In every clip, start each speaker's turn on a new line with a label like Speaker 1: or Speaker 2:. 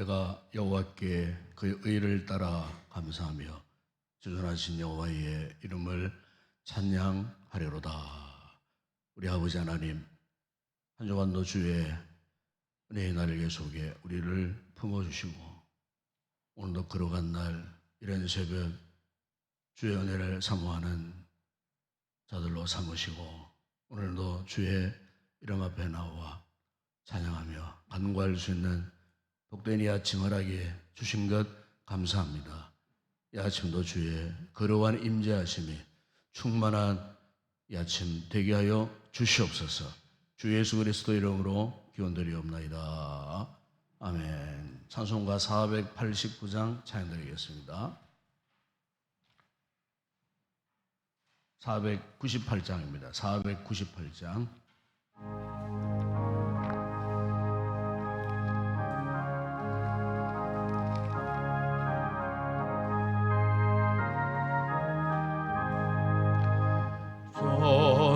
Speaker 1: 내가 여호와께 그의 의를 따라 감사하며 주존하신 여호와의 이름을 찬양하리로다. 우리 아버지 하나님, 한 주간도 주의 은혜의 날개 속에 우리를 품어주시고 오늘도 걸어간 날 이런 새벽 주의 은혜를 사모하는 자들로 삼으시고 오늘도 주의 이름 앞에 나와 찬양하며 간구할 수 있는 복된 이 아침 허락에 주신 것 감사합니다. 이 아침도 주의 거룩한 임재하심이 충만한 이 아침 되게 하여 주시옵소서. 주 예수 그리스도 이름으로 기원드리옵나이다. 아멘. 찬송가 489장 찬양드리겠습니다. 498장입니다. 498장.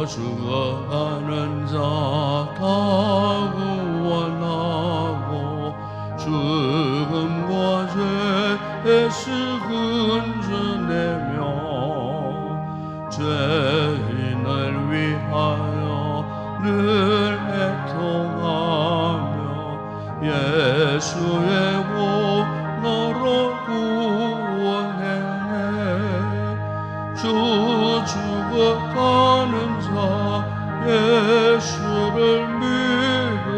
Speaker 1: 죽어가는 자 다 구원하고 죽음과 죄의 sức은 주내며 죄인을 위하여 늘 애통하며 예수의 보너로 구원해 주 죽어가는 자 예수를 믿어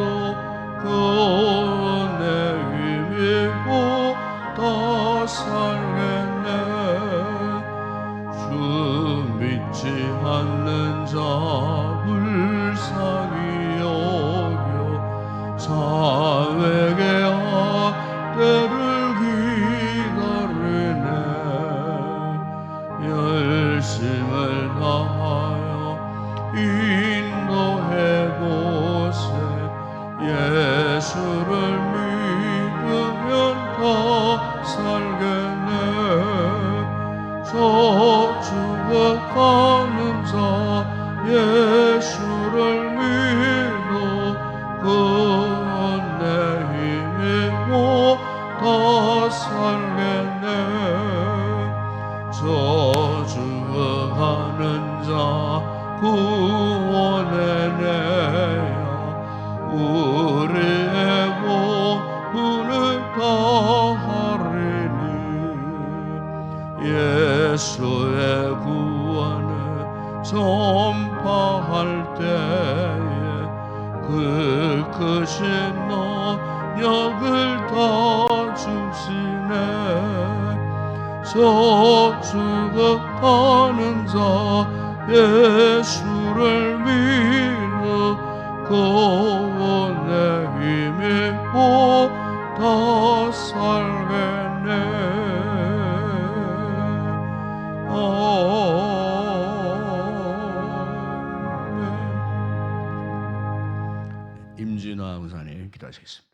Speaker 1: 그의 힘이고 다 살겠네. 주 믿지 않는 자 불쌍히 여겨 사회의 학대를 기다리네. 열심을 다하여 인도해 보세. 예수를 믿으면 다 살겠네. 저 죽어가는 자 예수를 믿어 그는 내 힘이고 다 살겠네. 저 죽어가는 자 구원해내야 우리의 구원을 다하리니. 예수의 구원을 전파할 때에 그 크신 능력을 다 주시네. 저 죽어가는 자 예수를 믿어 구원의 힘이고 다 살겠네. 임진화 목사님 기도하시겠습니다.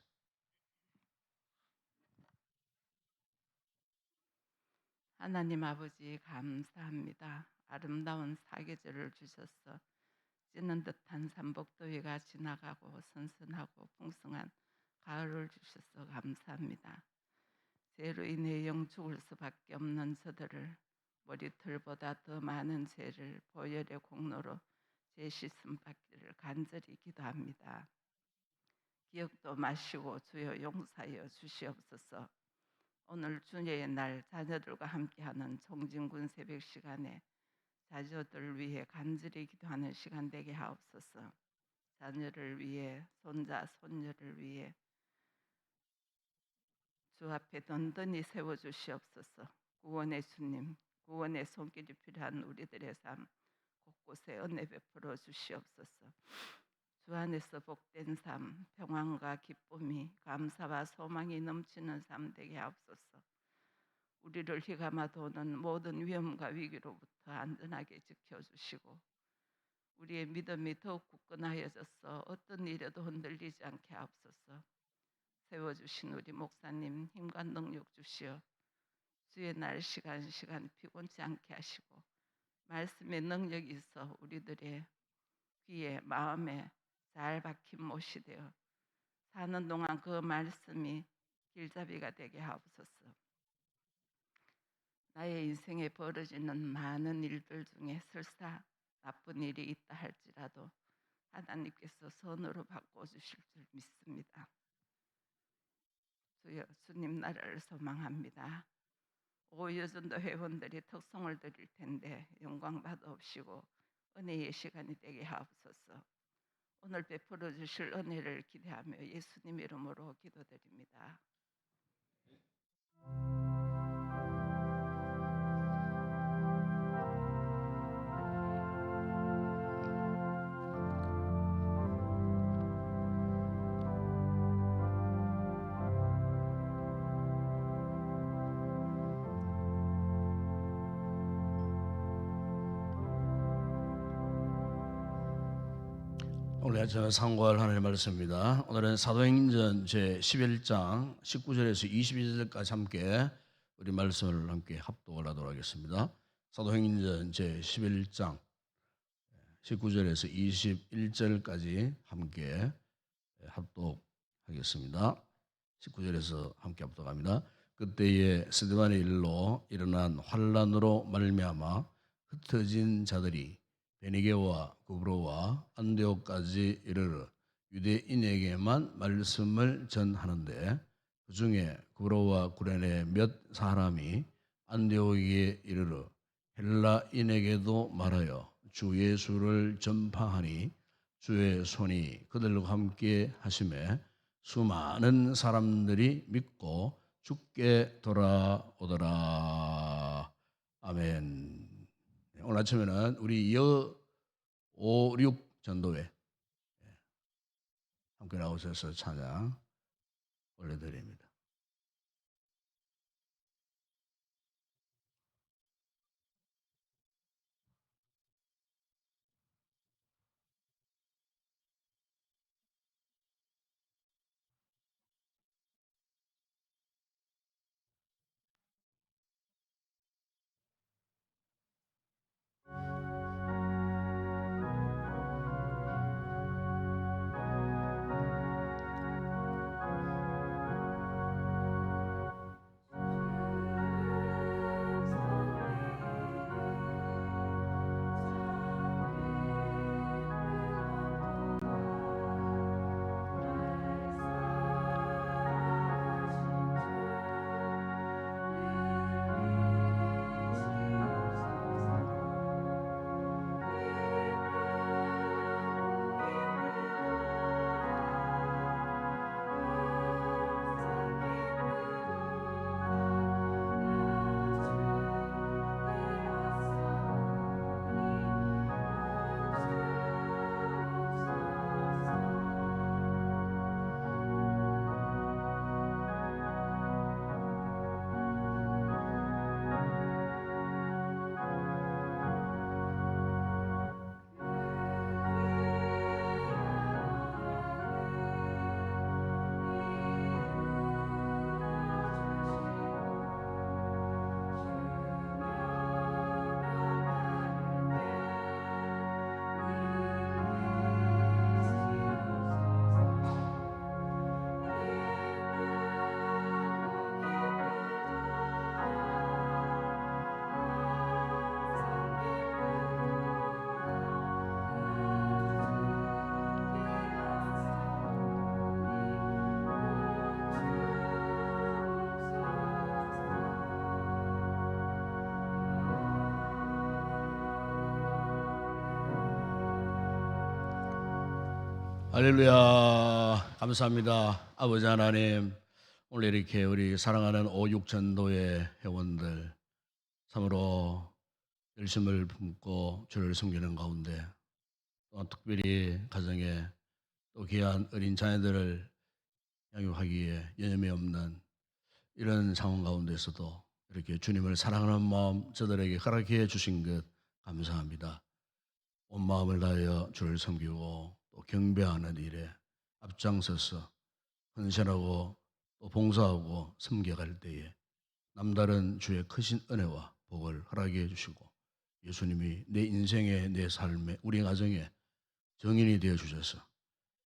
Speaker 2: 하나님 아버지 감사합니다. 아름다운 사계절을 주셔서 찌는 듯한 삼복더위가 지나가고 선선하고 풍성한 가을을 주셔서 감사합니다. 죄로 인해 영 죽을 수밖에 없는 저들을 머리털보다 더 많은 죄를 보혈의 공로로 죄 씻음 받기를 간절히 기도합니다. 기억도 마시고 주여 용서하여 주시옵소서. 오늘 주님의 날 자녀들과 함께하는 종진군 새벽 시간에 자녀들을 위해 간절히 기도하는 시간 되게 하옵소서. 자녀를 위해 손자 손녀를 위해 주 앞에 든든히 세워주시옵소서. 구원의 주님, 구원의 손길이 필요한 우리들의 삶 곳곳에 은혜 베풀어 주시옵소서. 주 안에서 복된 삶, 평안과 기쁨이 감사와 소망이 넘치는 삶 되게 하옵소서. 우리를 휘감아 도는 모든 위험과 위기로부터 안전하게 지켜주시고 우리의 믿음이 더욱 굳건하여져서 어떤 일에도 흔들리지 않게 하옵소서. 세워주신 우리 목사님 힘과 능력 주시어 주의 날 시간 피곤치 않게 하시고 말씀의 능력이 있어 우리들의 귀에 마음에 잘 박힌 못이 되어 사는 동안 그 말씀이 길잡이가 되게 하옵소서. 나의 인생에 벌어지는 많은 일들 중에 설사 나쁜 일이 있다 할지라도 하나님께서 선으로 바꿔주실 줄 믿습니다. 주여, 주님 나라를 소망합니다. 오유전도 회원들이 특성을 드릴 텐데 영광 받아옵시고 은혜의 시간이 되게 하옵소서. 오늘 베풀어 주실 은혜를 기대하며 예수님 이름으로 기도드립니다.
Speaker 1: 오늘 아침에 상고할 하나님의 말씀입니다. 오늘은 사도행전 제11장 19절에서 22절까지 함께 우리 말씀을 함께 합독을 하도록 하겠습니다. 사도행전 제11장 19절에서 21절까지 함께 합독하겠습니다. 19절에서 함께 합독합니다. 그때에 스데반의 일로 일어난 환란으로 말미암아 흩어진 자들이 베니게와 구브로와 안디옥까지 이르러 유대인에게만 말씀을 전하는데 그 중에 구브로와 구레네 몇 사람이 안디옥에 이르러 헬라인에게도 말하여 주 예수를 전파하니 주의 손이 그들과 함께 하심에 수많은 사람들이 믿고 주께 돌아오더라. 아멘. 오늘 아침에는 우리 5, 6 전도회 함께 나오셔서 찬양 올려드립니다. 할렐루야. 감사합니다. 아버지 하나님, 오늘 이렇게 우리 사랑하는 5, 6 전도회 회원들 참으로 열심을 품고 주를 섬기는 가운데 또 특별히 가정에 또 귀한 어린 자녀들을 양육하기에 여념이 없는 이런 상황 가운데서도 이렇게 주님을 사랑하는 마음 저들에게 허락해 주신 것 감사합니다. 온 마음을 다하여 주를 섬기고 또 경배하는 일에 앞장서서 헌신하고 또 봉사하고 섬겨갈 때에 남다른 주의 크신 은혜와 복을 허락해 주시고 예수님이 내 인생에 내 삶에 우리 가정에 정인이 되어 주셔서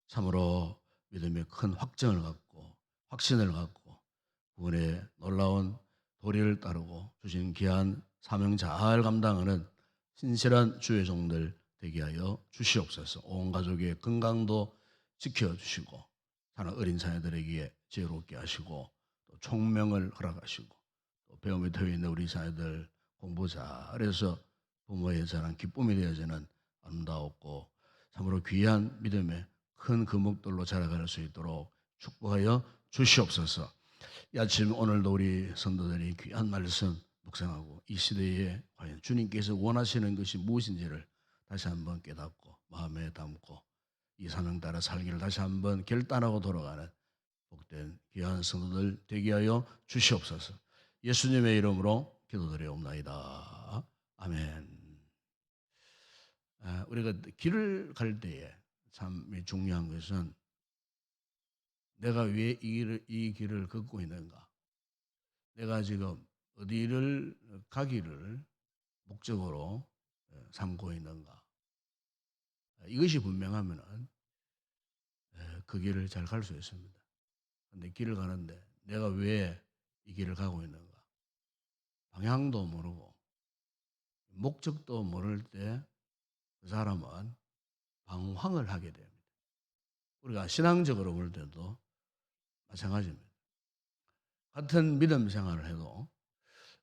Speaker 1: 참으로 믿음의 큰 확정을 갖고 확신을 갖고 구원의 놀라운 도리를 따르고 주신 귀한 사명 잘 감당하는 신실한 주의 종들 되게 하여 주시옵소서. 온 가족의 건강도 지켜주시고 사는 어린 자녀들에게 지혜롭게 하시고 또 총명을 허락하시고 또 배움에 터여 있는 우리 자녀들 공부 잘해서 부모의 자랑 기쁨이 되어지는 아름다웠고 참으로 귀한 믿음의 큰 금목들로 자라갈 수 있도록 축복하여 주시옵소서. 이 아침 오늘도 우리 성도들이 귀한 말씀 묵상하고 이 시대에 과연 주님께서 원하시는 것이 무엇인지를 다시 한번 깨닫고 마음에 담고 이 사명 따라 살기를 다시 한번 결단하고 돌아가는 복된 귀한 성도들 되게 하여 주시옵소서. 예수님의 이름으로 기도드리옵나이다. 아멘. 우리가 길을 갈 때에 참 중요한 것은 내가 왜 이 길을 걷고 있는가? 내가 지금 어디를 가기를 목적으로 삼고 있는가? 이것이 분명하면은 그 길을 잘 갈 수 있습니다. 근데 길을 가는데 내가 왜 이 길을 가고 있는가? 방향도 모르고 목적도 모를 때 그 사람은 방황을 하게 됩니다. 우리가 신앙적으로 볼 때도 마찬가지입니다. 같은 믿음 생활을 해도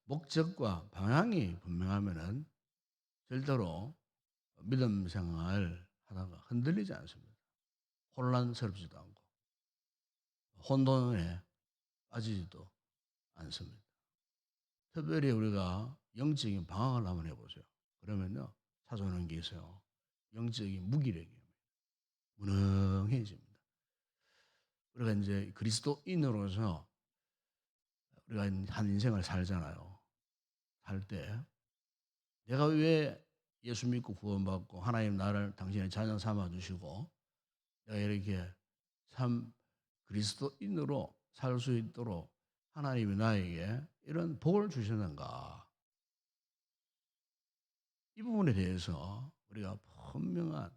Speaker 1: 목적과 방향이 분명하면은 절대로 믿음 생활 하다가 흔들리지 않습니다. 혼란스럽지도 않고 혼돈에 빠지지도 않습니다. 특별히 우리가 영적인 방황을 한번 해보세요. 그러면요 찾아오는 게 있어요. 영적인 무기력이에요. 무능해집니다. 우리가 이제 그리스도인으로서 우리가 한 인생을 살잖아요. 살 때 내가 왜 예수 믿고 구원받고 하나님 나를 당신의 자녀 삼아 주시고 내가 이렇게 참 그리스도인으로 살 수 있도록 하나님이 나에게 이런 복을 주시는가? 이 부분에 대해서 우리가 분명한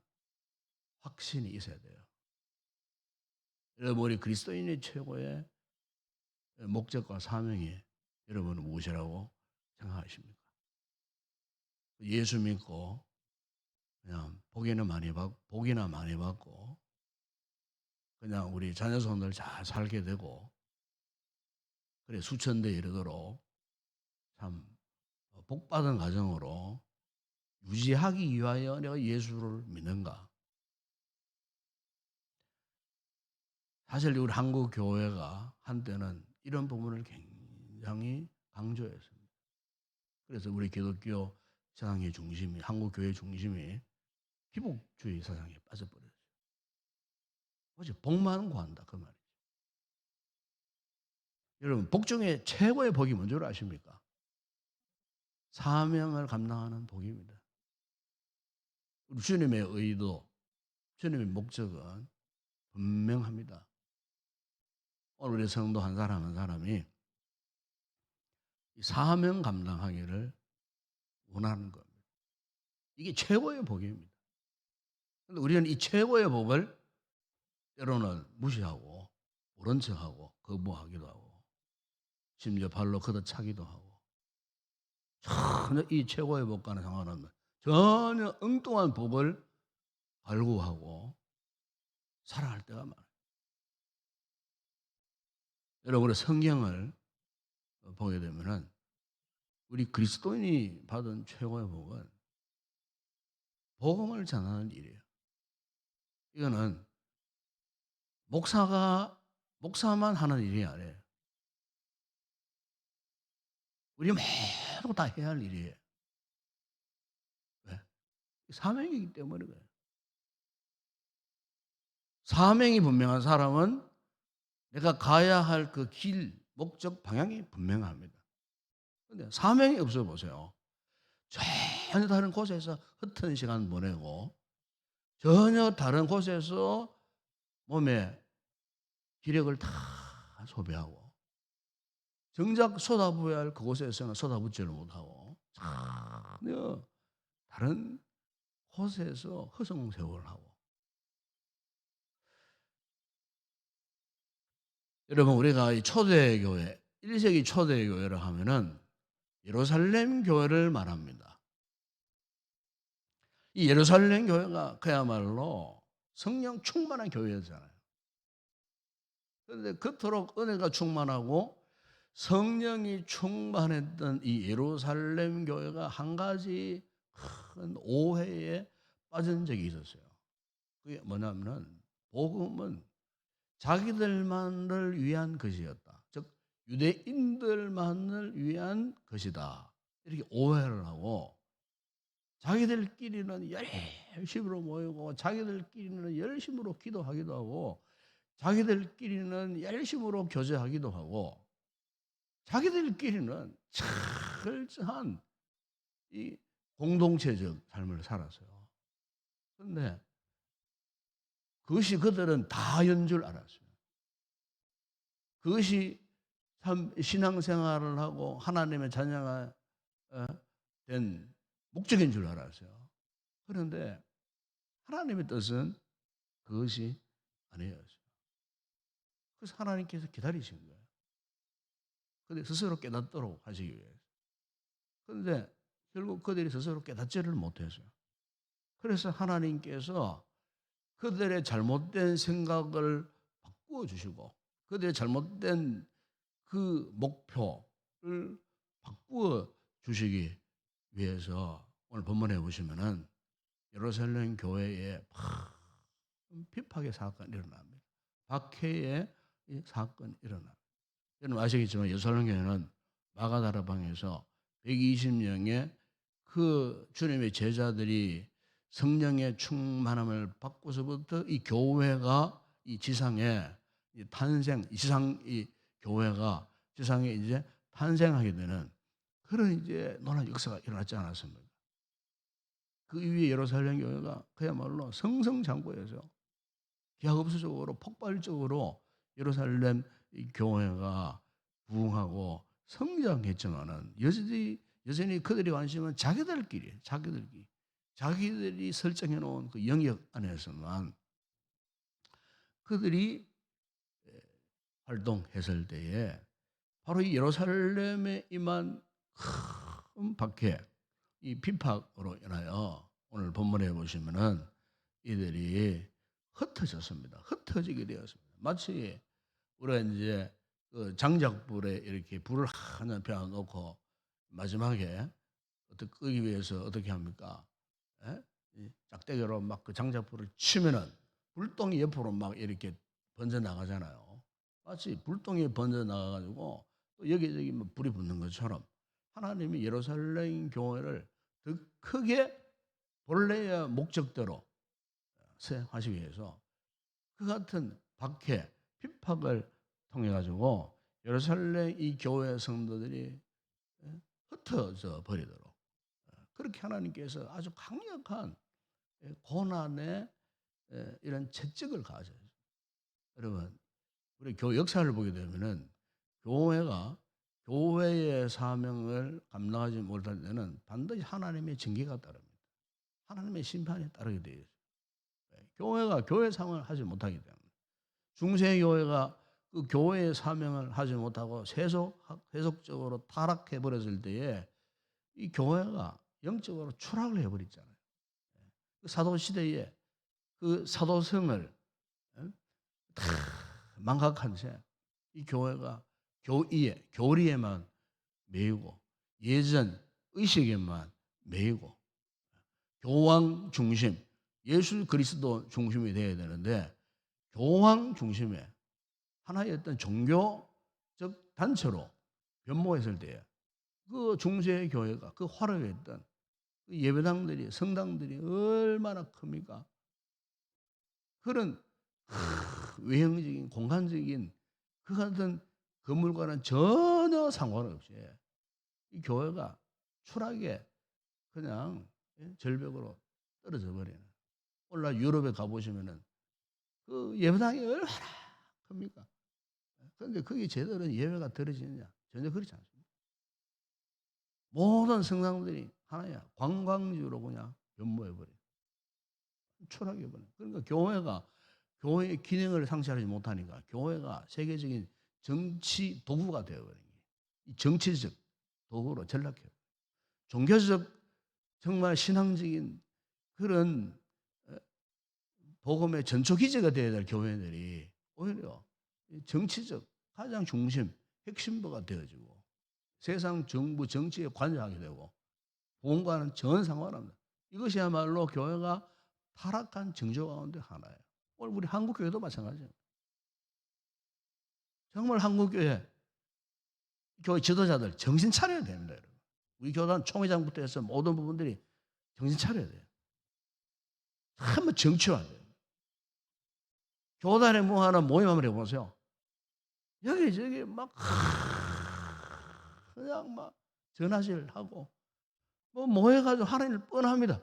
Speaker 1: 확신이 있어야 돼요. 여러분 우리 그리스도인의 최고의 목적과 사명이 여러분은 무엇이라고 생각하십니까? 예수 믿고 그냥 복이나 많이 받고 그냥 우리 자녀 손들 잘 살게 되고 그래 수천대 이르도록 참 복받은 가정으로 유지하기 위하여 내가 예수를 믿는가? 사실 우리 한국 교회가 한때는 이런 부분을 굉장히 강조했습니다. 그래서 우리 기독교 사상의 중심이 한국 교회 중심이 기복주의 사상에 빠져버렸어요. 오직 복만 구한다 그 말이죠. 여러분 복 중에 최고의 복이 뭔 줄 아십니까? 사명을 감당하는 복입니다. 우리 주님의 의도, 주님의 목적은 분명합니다. 오늘 우리 성도 한 사람 한 사람이 이 사명 감당하기를 원하는 겁니다. 이게 최고의 복입니다. 그런데 우리는 이 최고의 복을 때로는 무시하고 모른 척하고 거부하기도 하고 심지어 발로 걷어차기도 하고 전혀 이 최고의 복과는 상관없는 전혀 엉뚱한 복을 발구하고 살아갈 때가 많아요. 여러분 우리 성경을 보게 되면은 우리 그리스도인이 받은 최고의 복은 복음을 전하는 일이에요. 이거는 목사만 하는 일이 아니에요. 우리 모두 다 해야 할 일이에요. 왜? 사명이기 때문에 그래요. 사명이 분명한 사람은 내가 가야 할 그 길, 목적, 방향이 분명합니다. 그런데 사명이 없어 보세요. 전혀 다른 곳에서 흩은 시간 보내고 전혀 다른 곳에서 몸에 기력을 다 소비하고 정작 쏟아부어야 할 그곳에서는 쏟아붓지를 못하고 전혀 다른 곳에서 허송세월을 하고 여러분 우리가 이 초대교회 1세기 초대 교회를 하면은 예루살렘 교회를 말합니다. 이 예루살렘 교회가 그야말로 성령 충만한 교회였잖아요. 그런데 그토록 은혜가 충만하고 성령이 충만했던 이 예루살렘 교회가 한 가지 큰 오해에 빠진 적이 있었어요. 그게 뭐냐면은 복음은 자기들만을 위한 것이었다. 즉 유대인들만을 위한 것이다. 이렇게 오해를 하고 자기들끼리는 열심으로 모이고 자기들끼리는 열심으로 기도하기도 하고 자기들끼리는 열심으로 교제하기도 하고 자기들끼리는 철저한 이 공동체적 삶을 살았어요. 그런데 그것이 그들은 다인 줄 알았어요. 그것이 참 신앙생활을 하고 하나님의 자녀가 된 목적인 줄 알았어요. 그런데 하나님의 뜻은 그것이 아니었어요. 그래서 하나님께서 기다리신 거예요. 그런데 스스로 깨닫도록 하시기 위해서. 그런데 결국 그들이 스스로 깨닫지를 못했어요. 그래서 하나님께서 그들의 잘못된 생각을 바꾸어 주시고 그들의 잘못된 그 목표를 바꾸어 주시기 위해서 오늘 본문에 보시면은 예루살렘 교회에 비박의 사건이 일어납니다. 박해의 이 사건이 일어납니다. 여러분 아시겠지만 예루살렘 교회는 마가다라방에서 120명의 그 주님의 제자들이 성령의 충만함을 받고서부터 이 교회가 이 지상에 탄생, 이 지상 이 교회가 지상에 이제 탄생하게 되는 그런 이제 놀라운 역사가 일어났지 않았습니까? 그 이후에 예루살렘 교회가 그야말로 성성장구해서 기하급수적으로 폭발적으로 예루살렘 교회가 부흥하고 성장했지만은 여전히 그들의 관심은 자기들이 설정해 놓은 그 영역 안에서만 그들이 활동했을 때에 바로 이 예루살렘에 임한 큰 박해, 이 핍박으로 인하여 오늘 본문에 보시면은 이들이 흩어졌습니다. 흩어지게 되었습니다. 마치 우리가 이제 그 장작불에 이렇게 불을 하나 피워놓고 마지막에 어떻게 끄기 위해서 어떻게 합니까? 예? 이 짝대기로 막 그 장작불을 치면은 불똥이 옆으로 막 이렇게 번져 나가잖아요. 마치 불똥이 번져 나가가지고 또 여기저기 뭐 불이 붙는 것처럼 하나님이 예루살렘 교회를 더 크게 본래의 목적대로 하시기 위해서 그 같은 박해, 핍박을 통해 가지고 예루살렘 이 교회 성도들이 흩어져 버리도록 그렇게 하나님께서 아주 강력한 고난의 이런 채찍을 가하셔요. 여러분, 우리 교회 역사를 보게 되면은 교회가 교회의 사명을 감당하지 못할 때는 반드시 하나님의 징계가 따릅니다. 하나님의 심판이 따르게 되어 있어요. 교회가 교회 사명을 하지 못하기 때문에 중세교회가 그 교회의 사명을 하지 못하고 세속적으로 타락해 버렸을 때에 이 교회가 영적으로 추락을 해버렸잖아요. 그 사도 시대에 그 사도성을 다 망각한 채 이 교회가 교리에만 매이고 예전 의식에만 매이고 교황 중심, 예수 그리스도 중심이 되어야 되는데 교황 중심의 하나의 어떤 종교적 단체로 변모했을 때에 그 중세 교회가 그 화려했던 그 예배당들이 성당들이 얼마나 큽니까? 그런 외형적인 공간적인 그 같은 건물과는 전혀 상관없이 이 교회가 추락에 그냥 절벽으로 떨어져 버리는. 오늘날 유럽에 가보시면은 그 예배당이 얼마나 큽니까? 그런데 그게 제대로 예배가 드려지느냐? 전혀 그렇지 않습니다. 모든 성당들이 하나야 관광지로 그냥 변모해버려. 추락해버려. 그러니까 교회가 교회의 기능을 상실하지 못하니까 교회가 세계적인 정치 도구가 되어버린 거예요. 이 정치적 도구로 전락해요. 종교적 정말 신앙적인 그런 복음의 전초기제가 되어야 될 교회들이 오히려 정치적 가장 중심, 핵심부가 되어지고 세상 정부 정치에 관여하게 되고 복음과는 전 상관없는 이것이야말로 교회가 타락한 징조 가운데 하나예요. 오늘 우리 한국 교회도 마찬가지예요. 정말 한국 교회 지도자들 정신 차려야 됩니다, 여러분. 우리 교단 총회장부터 해서 모든 부분들이 정신 차려야 돼요. 한번 정치화돼요. 교단에 뭐 하나 모임 한번 해보세요. 여기저기 막 그냥 막 전화질 하고 뭐 모여가지고 하는 일 뻔합니다.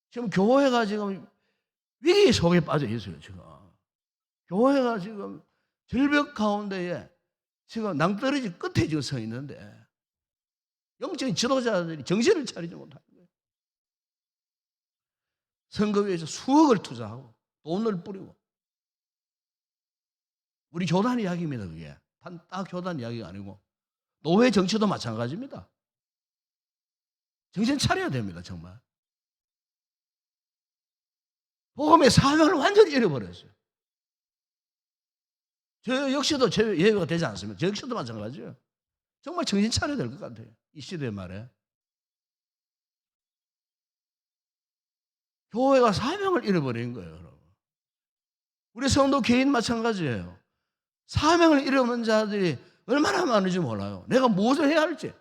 Speaker 1: 지금 교회가 지금 위기 속에 빠져 있어요. 지금 교회가 지금 절벽 가운데에 지금 낭떠러지 끝에 지금 서 있는데 영적인 지도자들이 정신을 차리지 못하는 거예요. 선거위에서 수억을 투자하고 돈을 뿌리고 우리 교단 이야기입니다. 그게 딱 교단 이야기가 아니고 노회 정치도 마찬가지입니다. 정신 차려야 됩니다. 정말 복음의 사명을 완전히 잃어버렸어요. 저 역시도 제 예외가 되지 않습니다. 저 역시도 마찬가지예요. 정말 정신 차려야 될 것 같아요. 이 시대 말에 교회가 사명을 잃어버린 거예요. 여러분. 우리 성도 개인 마찬가지예요. 사명을 잃어버린 자들이 얼마나 많은지 몰라요. 내가 무엇을 해야 할지,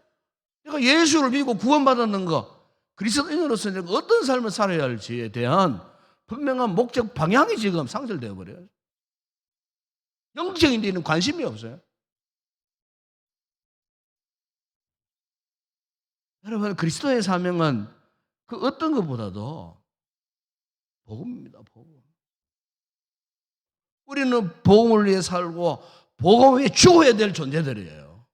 Speaker 1: 내가 예수를 믿고 구원받았는 거, 그리스도인으로서 내가 어떤 삶을 살아야 할지에 대한 분명한 목적 방향이 지금 상실되어 버려요. 영적인 데는 관심이 없어요. 여러분, 그리스도의 사명은 그 어떤 것보다도 복음입니다. 복음. 우리는 복음을 위해 살고 복음을 위해 죽어야 될 존재들이에요.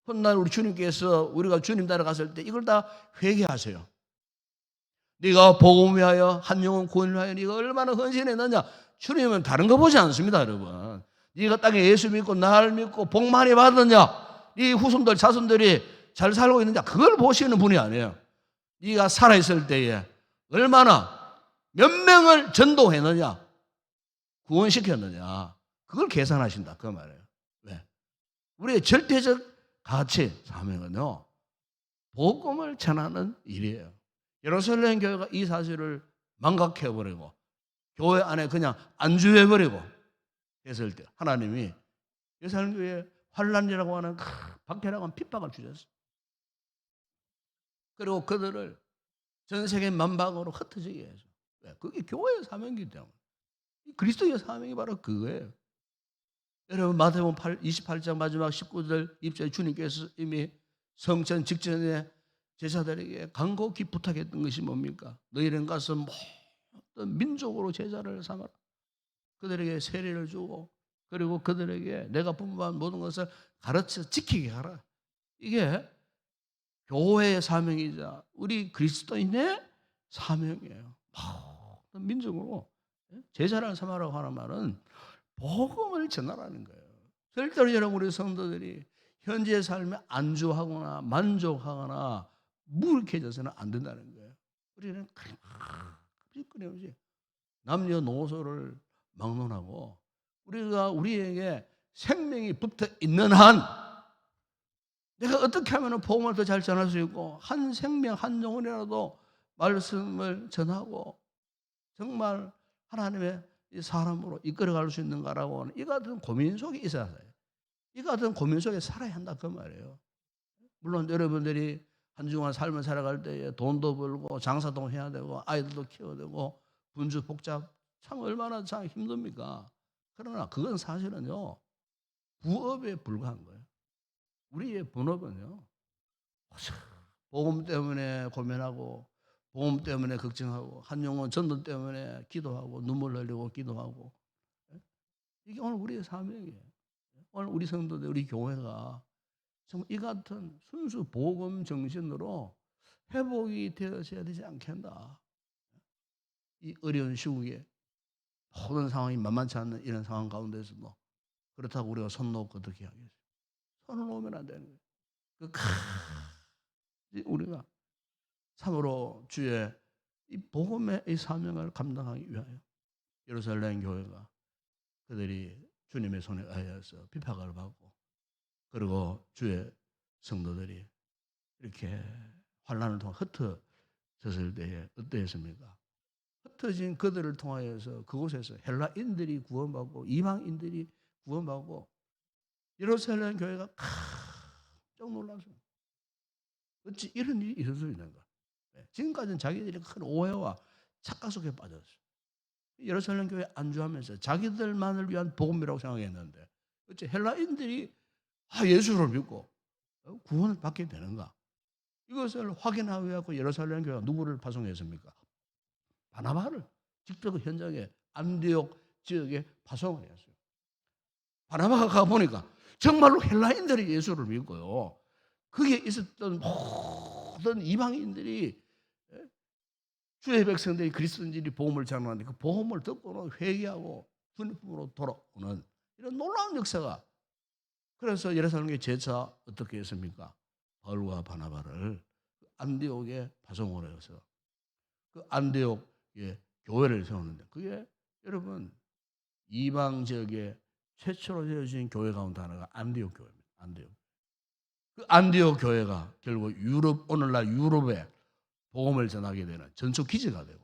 Speaker 1: 훗날 우리 주님께서 우리가 주님 따라갔을 때 이걸 다 회개하세요. 네가 복음을 위하여 한 영혼 구원을 위하여 네가 얼마나 헌신했느냐. 주님은 다른 거 보지 않습니다. 여러분. 네가 땅에 예수 믿고 나를 믿고 복 많이 받았냐, 네 후손들 자손들이 잘 살고 있느냐, 그걸 보시는 분이 아니에요. 네가 살아있을 때에 얼마나 몇 명을 전도했느냐, 구원시켰느냐, 그걸 계산하신다 그 말이에요. 왜? 우리의 절대적 가치 사명은요, 복음을 전하는 일이에요. 예루살렘 교회가 이 사실을 망각해버리고 교회 안에 그냥 안주해버리고 했을 때 하나님이 예루살렘 교회에 환란이라고 하는 박해라고 하는 핍박을 주셨어요. 그리고 그들을 전 세계 만방으로 흩어지게 해서, 그게 교회의 사명이기 때문에 그리스도의 사명이 바로 그거예요. 여러분 마태복음 28장 마지막 19절 입장에 주님께서 이미 성천 직전에 제자들에게 간곡히 부탁했던 것이 뭡니까? 너희는 가서 모든 민족으로 제자를 삼아라. 그들에게 세례를 주고 그리고 그들에게 내가 분부한 모든 것을 가르쳐 지키게 하라. 이게 교회의 사명이자 우리 그리스도인의 사명이에요. 모든 민족으로 제자를 삼아라고 하는 말은 복음을 전하라는 거예요. 절대로 여러분 우리 성도들이 현재의 삶에 안주하거나 만족하거나 무력해져서는 안 된다는 거예요. 우리는 끊임없이 남녀노소를 막론하고 우리가 우리에게 생명이 붙어 있는 한 내가 어떻게 하면 복음을 더 잘 전할 수 있고 한 생명 한 영혼이라도 말씀을 전하고 정말 하나님의 사람으로 이끌어갈 수 있는가라고 하는 이 같은 고민 속에 있어야 돼요. 이 같은 고민 속에 살아야 한다 그 말이에요. 물론 여러분들이 한중한 삶을 살아갈 때에 돈도 벌고 장사도 해야 되고 아이들도 키워야 되고 분주 복잡 참 얼마나 참 힘듭니까? 그러나 그건 사실은요 부업에 불과한 거예요. 우리의 본업은요 복음 때문에 고민하고 복음 때문에 걱정하고 한 영혼 전도 때문에 기도하고 눈물 흘리고 기도하고 이게 오늘 우리의 사명이에요. 오늘 우리 성도들 우리 교회가 정말 이 같은 순수 복음 정신으로 회복이 되어져야 되지 않겠나. 이 어려운 시국에 모든 상황이 만만치 않는 이런 상황 가운데서도 그렇다고 우리가 손 놓고 어떻게 하겠어요? 손을 놓으면 안 되는 거예요. 우리가 참으로 주의 이 복음의 이 사명을 감당하기 위하여 예루살렘 교회가 그들이 주님의 손에 의해서 핍박을 받고 그리고 주의 성도들이 이렇게 환난을 통해 흩어졌을 때에 어떠했습니까? 흩어진 그들을 통하여서 그곳에서 헬라인들이 구원받고 이방인들이 구원받고 예루살렘 교회가 깜짝 놀랐어요. 어찌 이런 일이 있을 수 있는가? 지금까지는 자기들이 큰 오해와 착각 속에 빠졌어요. 예루살렘 교회 안주하면서 자기들만을 위한 복음이라고 생각했는데 어째 헬라인들이 예수를 믿고 구원을 받게 되는가? 이것을 확인하기 위해 예루살렘 교회가 누구를 파송했습니까? 바나바를 직접 현장에 안디옥 지역에 파송을 했어요. 바나바가 가보니까 정말로 헬라인들이 예수를 믿고요. 거기에 있었던 모든 이방인들이 주의 백성들이 그리스도인들이 복음을 전하는데 그 복음을 듣고는 회개하고 주님으로 돌아오는 이런 놀라운 역사가. 그래서 예루살렘의 제사 어떻게 했습니까? 바울과 바나바를 안디옥에 파송을 해서 그 안디옥에 교회를 세우는데 그게 여러분 이방 지역에 최초로 세워진 교회 가운데 하나가 안디옥 교회입니다. 안디옥. 그 안디옥 교회가 결국 오늘날 유럽에 복음을 전하게 되는 전초 기지가 되고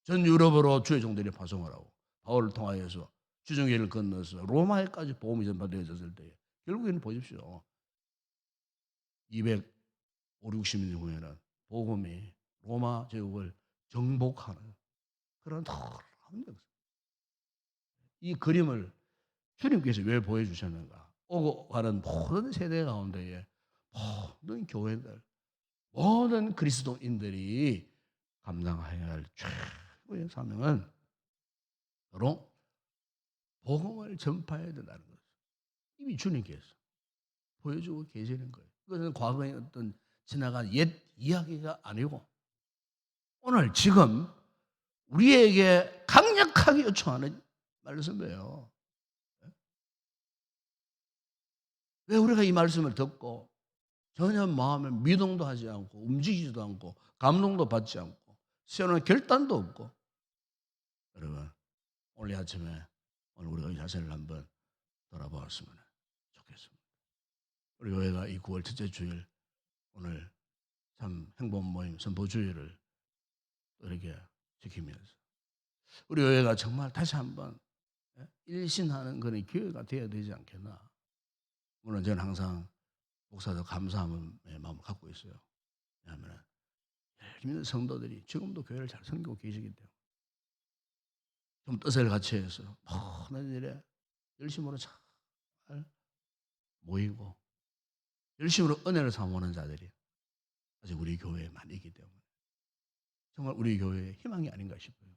Speaker 1: 전 유럽으로 주의 종들이 파송을 하고 바울을 통하여서 주중계를 건너서 로마에까지 복음이 전파되어졌을 때에 결국에는 보십시오. 250, 60년 후에는 복음이 로마 제국을 정복하는 그런 놀라운 역사. 이 그림을 주님께서 왜 보여주셨는가? 오고 가는 모든 세대 가운데에 모든 교회들, 모든 그리스도인들이 감당해야 할 최고의 사명은 바로 복음을 전파해야 된다는 거죠. 이미 주님께서 보여주고 계시는 거예요. 그것은 과거의 어떤 지나간 옛 이야기가 아니고 오늘 지금 우리에게 강력하게 요청하는 말씀이에요. 왜 우리가 이 말씀을 듣고 전혀 마음에 미동도 하지 않고 움직이지도 않고 감동도 받지 않고 세우는 결단도 없고 여러분 오늘 아침에 오늘 우리가 이 자세를 한번 돌아보았으면 좋겠습니다. 우리 교회가 이 9월 첫째 주일 오늘 참 행복 모임 선포주의를 이렇게 지키면서 우리 교회가 정말 다시 한번 일신하는 그런 기회가 되어야 되지 않겠나. 물론 저는 항상 목사도 감사함의 마음을 갖고 있어요. 왜냐하면 믿는 성도들이 지금도 교회를 잘 섬기고 계시기 때문에 좀 뜻을 같이 해서 모든 일에 열심으로 잘 모이고 열심으로 은혜를 삼아오는 자들이 아직 우리 교회에 많이 있기 때문에 정말 우리 교회의 희망이 아닌가 싶어요.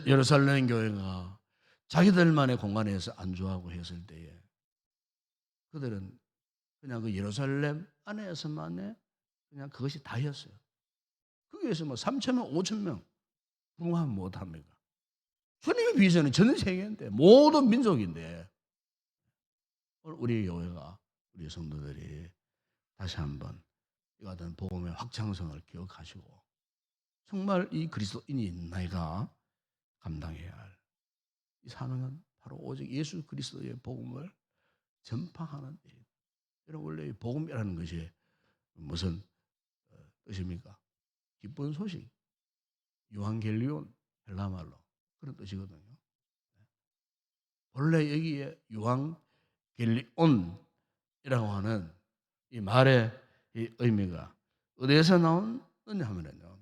Speaker 1: 예루살렘 교회가 자기들만의 공간에서 안주하고 했을 때에 그들은 그냥 그 예루살렘 안에서만의 그냥 그것이 다였어요. 거기에서 뭐 3,000명, 5,000명 부흥하면 못합니까? 주님의 비전은 전 세계인데 모든 민족인데 우리 교회가 우리 성도들이 다시 한번 이 같은 복음의 확장성을 기억하시고 정말 이 그리스도인인 나이가 감당해야 할 이 사명은 바로 오직 예수 그리스도의 복음을 전파하는 일. 여러분 원래 복음이라는 것이 무슨 뜻입니까? 기쁜 소식, 유한겔리온 헬라말로 그런 뜻이거든요. 원래 여기에 유한겔리온이라고 하는 이 말의 이 의미가 어디에서 나오느냐 하면요.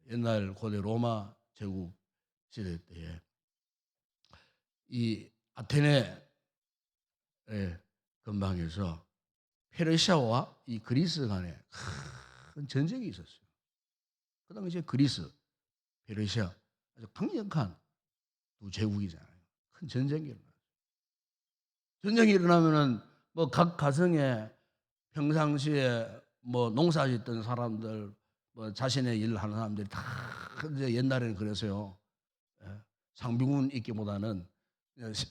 Speaker 1: 옛날 고대 로마 제국 시대 때에 이 아테네 근방에서 페르시아와 이 그리스 간에 큰 전쟁이 있었어요. 그 당시에 그리스, 페르시아 아주 강력한 두 제국이잖아요. 큰 전쟁이 일어났어요. 전쟁이 일어나면은 뭐 각 가정에 평상시에 뭐 농사짓던 사람들, 뭐 자신의 일을 하는 사람들이 다 이제 옛날에는 그래서요. 상비군 있기보다는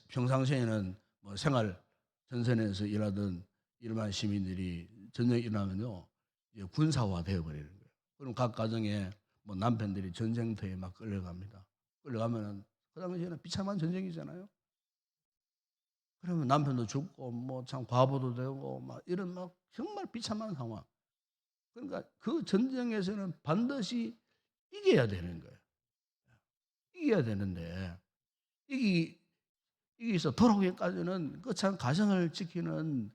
Speaker 1: 평상시에는 뭐 생활 전선에서 일하던 일반 시민들이 전쟁이 일어나면요 이제 군사화 되어 버리는 거예요. 그럼 각 가정에 뭐 남편들이 전쟁터에 막 끌려갑니다. 끌려가면은 그 당시에는 비참한 전쟁이잖아요. 그러면 남편도 죽고 뭐 참 과부도 되고 막 이런 막 정말 비참한 상황. 그러니까 그 전쟁에서는 반드시 이겨야 되는 거예요. 이겨야 되는데 이기 이기서 돌아오기까지는 그 참 가정을 지키는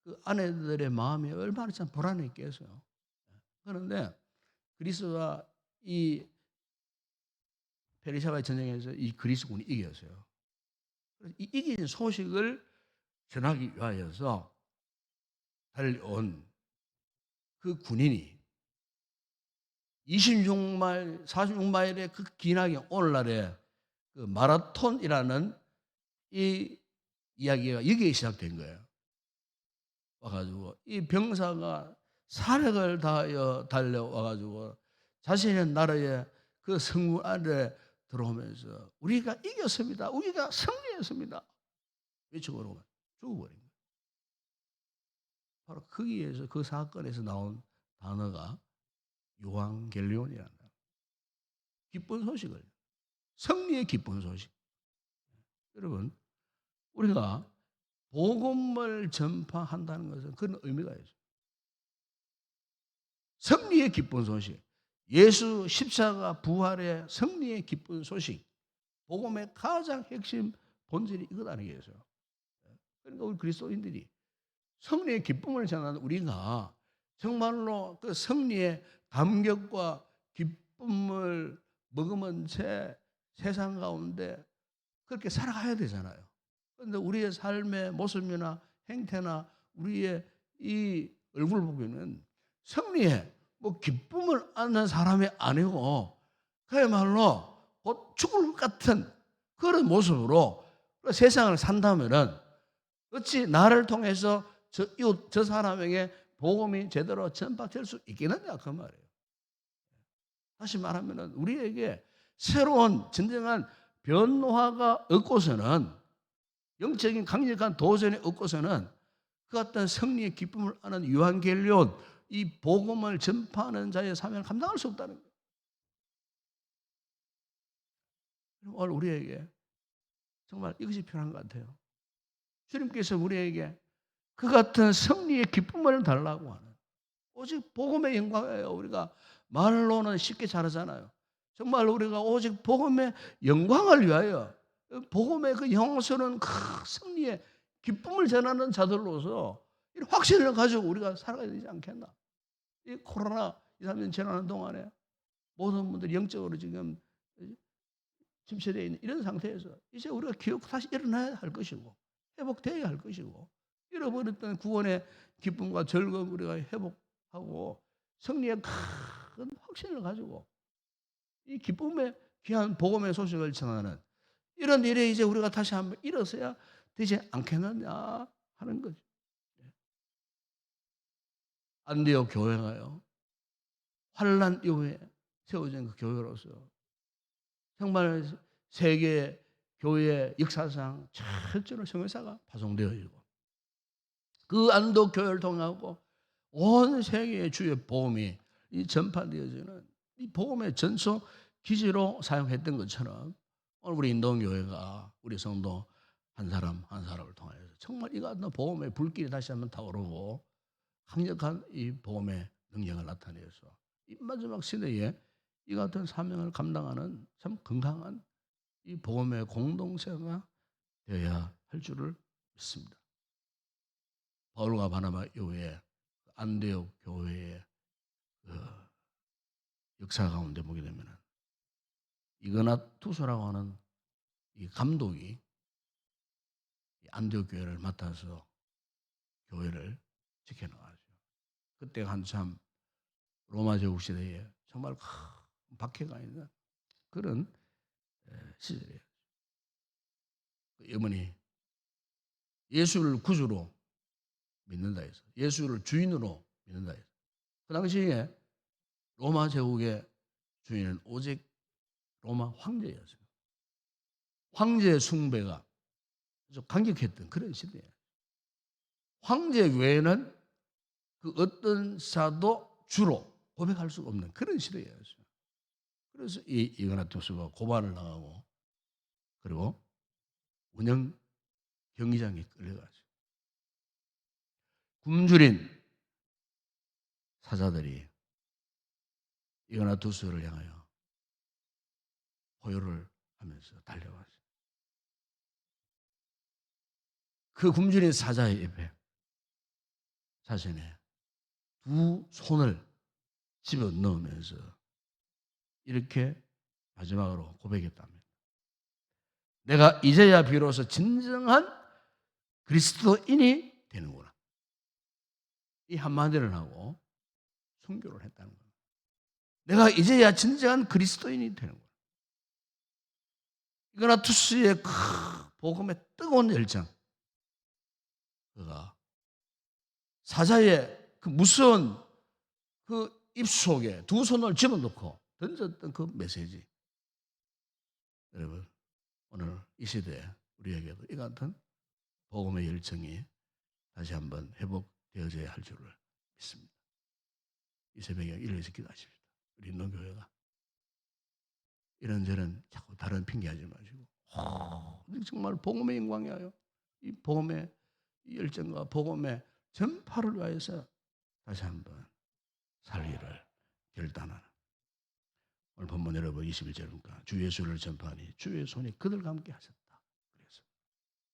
Speaker 1: 그 아내들의 마음이 얼마나 참 불안했겠어요. 그런데 그리스가 이 페르시아과의 전쟁에서 이 그리스군이 이겼어요. 그래서 이 이긴 소식을 전하기 위하여서 달려온 그 군인이 26마일, 46마일의 그 기나긴 오늘날의 그 마라톤이라는 이 이야기가 여기에 시작된 거예요. 와가지고 이 병사가 사력을 다하여 달려와가지고 자신의 나라의 그 성문 안에 들어오면서 우리가 이겼습니다. 우리가 승리했습니다. 외치고 그러면 죽어버린 거예요. 바로 거기에서 그 사건에서 나온 단어가 요한겔리온이라는 단어. 기쁜 소식을 승리의 기쁜 소식. 여러분 우리가 복음을 전파한다는 것은 그런 의미가 있어요. 승리의 기쁜 소식. 예수 십자가 부활의 승리의 기쁜 소식. 복음의 가장 핵심 본질이 이것 아니겠어요? 그러니까 우리 그리스도인들이 승리의 기쁨을 전하는 우리가 정말로 그 승리의 감격과 기쁨을 머금은 채 세상 가운데 그렇게 살아가야 되잖아요. 그런데 우리의 삶의 모습이나 행태나 우리의 이 얼굴 보기에는 승리에 뭐 기쁨을 얻는 사람이 아니고 그야말로 곧 죽을 것 같은 그런 모습으로 세상을 산다면은 어찌 나를 통해서 저 이웃 저 사람에게 복음이 제대로 전파될 수 있겠느냐 그 말이에요. 다시 말하면은 우리에게 새로운 진정한 변화가 없고서는 영적인 강력한 도전이 없고서는 그 어떤 승리의 기쁨을 아는 유한겔리온 이 복음을 전파하는 자의 사명을 감당할 수 없다는 거예요. 오늘 우리에게 정말 이것이 필요한 것 같아요. 주님께서 우리에게 그 같은 승리의 기쁨을 달라고 하는 오직 복음의 영광이에요. 우리가 말로는 쉽게 잘하잖아요. 정말 우리가 오직 복음의 영광을 위하여 복음의 그 영광스러운 그 승리의 기쁨을 전하는 자들로서 이 확신을 가지고 우리가 살아가야 되지 않겠나. 이 코로나 2, 3년 지나는 동안에 모든 분들이 영적으로 지금 침체되어 있는 이런 상태에서 이제 우리가 기억 다시 일어나야 할 것이고 회복되어야 할 것이고 잃어버렸던 구원의 기쁨과 즐거움 우리가 회복하고 승리의 큰 확신을 가지고 이 기쁨의 귀한 복음의 소식을 전하는 이런 일에 이제 우리가 다시 한번 일어서야 되지 않겠느냐 하는 거죠. 안디옥 교회가요. 환란 이후에 세워진 그 교회로서 정말 세계 교회 역사상 최초로 성회사가 파송되어 있고 그 안독 교회를 통하고 온 세계의 주의 복음이 이 전파되어지는 이 복음의 전속 기지로 사용했던 것처럼 오늘 우리 인도교회가 우리 성도 한 사람 한 사람을 통해서 정말 이 같은 복음의 불길이 다시 한번 타오르고 강력한 이 복음의 능력을 나타내서 이 마지막 시대에 이 같은 사명을 감당하는 참 건강한 이 복음의 공동체가 되어야 할 줄을 믿습니다. 바울과 바나바 이후에 안디옥 교회의 그 역사 가운데 보게 되면은 이그나투스라고 하는 이 감독이 안디옥 교회를 맡아서 교회를 지켜나가죠. 그때 한참 로마 제국 시대에 정말 큰 박해가 있는 그런 시절이에요. 어머니 예수를 구주로 믿는다 해서 예수를 주인으로 믿는다 해서 그 당시에 로마 제국의 주인은 오직 로마 황제였어요. 황제 숭배가 아주 강력했던 그런 시대예요. 황제 외에는 그 어떤 사도 주로 고백할 수 없는 그런 시대예요. 그래서 이 이그나투스가 고발을 당하고 그리고 운영 경기장에 끌려가죠. 굶주린 사자들이 이그나투스를 향하여 호요를 하면서 달려가죠. 그 굶주린 사자의 옆에 자신의 두 손을 집어 넣으면서 이렇게 마지막으로 고백했답니다. 내가 이제야 비로소 진정한 그리스도인이 되는구나. 이 한마디를 하고 순교를 했다는 겁니다. 내가 이제야 진정한 그리스도인이 되는구나. 이그나투스의 그 복음의 뜨거운 열정, 그가 사자의 그 무서운 그 입속에 두 손을 집어넣고 던졌던 그 메시지. 여러분, 오늘 이 시대에 우리에게도 이 같은 복음의 열정이 다시 한번 회복되어져야 할 줄을 믿습니다. 이 새벽에 일어나서 기도하십시다. 우리 인도교회가 이런저런 자꾸 다른 핑계하지 마시고 정말 복음의 영광이하여 이 복음의 열정과 복음의 전파를 위하여서 다시 한번 살기를 결단하는 오늘 본문 여러분 21절입니까? 주 예수를 전파하니 주의 손이 그들과 함께 하셨다. 그래서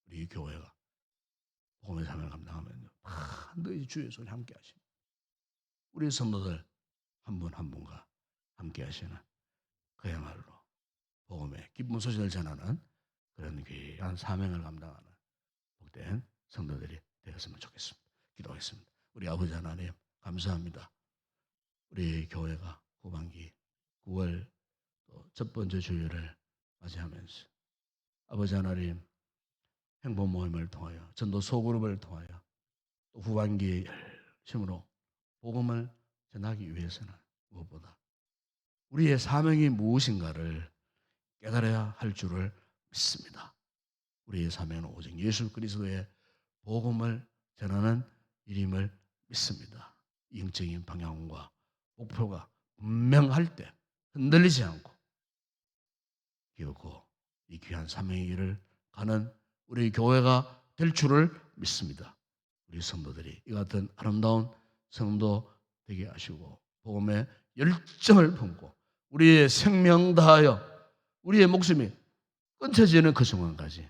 Speaker 1: 우리 교회가 복음의 삶을 감당하면요 반드시 주의 손이 함께 하십니다. 우리 성도들 한 분 한 분과 함께 하시는 그야말로 복음의 기쁜 소식을 전하는 그런 귀한 사명을 감당하는 복된 성도들이 되었으면 좋겠습니다. 기도하겠습니다. 우리 아버지 하나님 감사합니다. 우리 교회가 후반기 9월 첫 번째 주일을 맞이하면서 아버지 하나님 행복 모임을 통하여 전도 소그룹을 통하여 또 후반기 열심으로 복음을 전하기 위해서는 무엇보다 우리의 사명이 무엇인가를 깨달아야 할 줄을 믿습니다. 우리의 사명은 오직 예수 그리스도의 복음을 전하는 일임을 믿습니다. 영적인 방향과 목표가 분명할 때 흔들리지 않고 기어고 이 귀한 사명의 길을 가는 우리 교회가 될 줄을 믿습니다. 우리 성도들이 이 같은 아름다운 성도 되게 하시고 복음의 열정을 품고 우리의 생명 다하여 우리의 목숨이 끊쳐지는 그 순간까지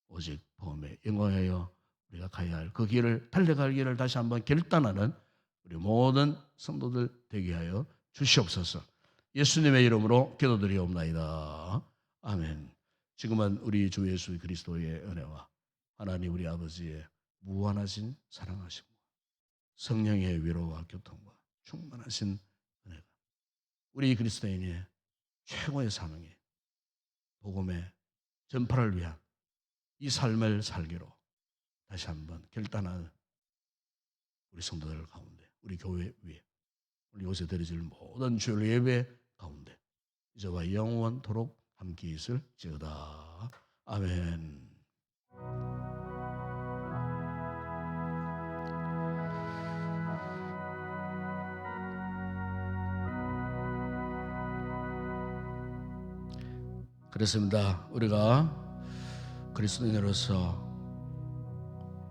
Speaker 1: 오직 복음의 영광하여 우리가 가야 할 그 길을 달려갈 길을 다시 한번 결단하는 우리 모든 성도들 되게 하여 주시옵소서. 예수님의 이름으로 기도드리옵나이다. 아멘. 지금은 우리 주 예수 그리스도의 은혜와 하나님 우리 아버지의 무한하신 사랑하심과 성령의 위로와 교통과 충만하신 은혜가 우리 그리스도인의 최고의 사명이 복음의 전파를 위한 이 삶을 살기로 다시 한번 결단하는 우리 성도들 가운데 우리 교회 위에 우리 요새 드려질 모든 주일 예배 가운데 이제와 영원토록 함께 있을지어다. 아멘. 그렇습니다. 우리가 그리스도인으로서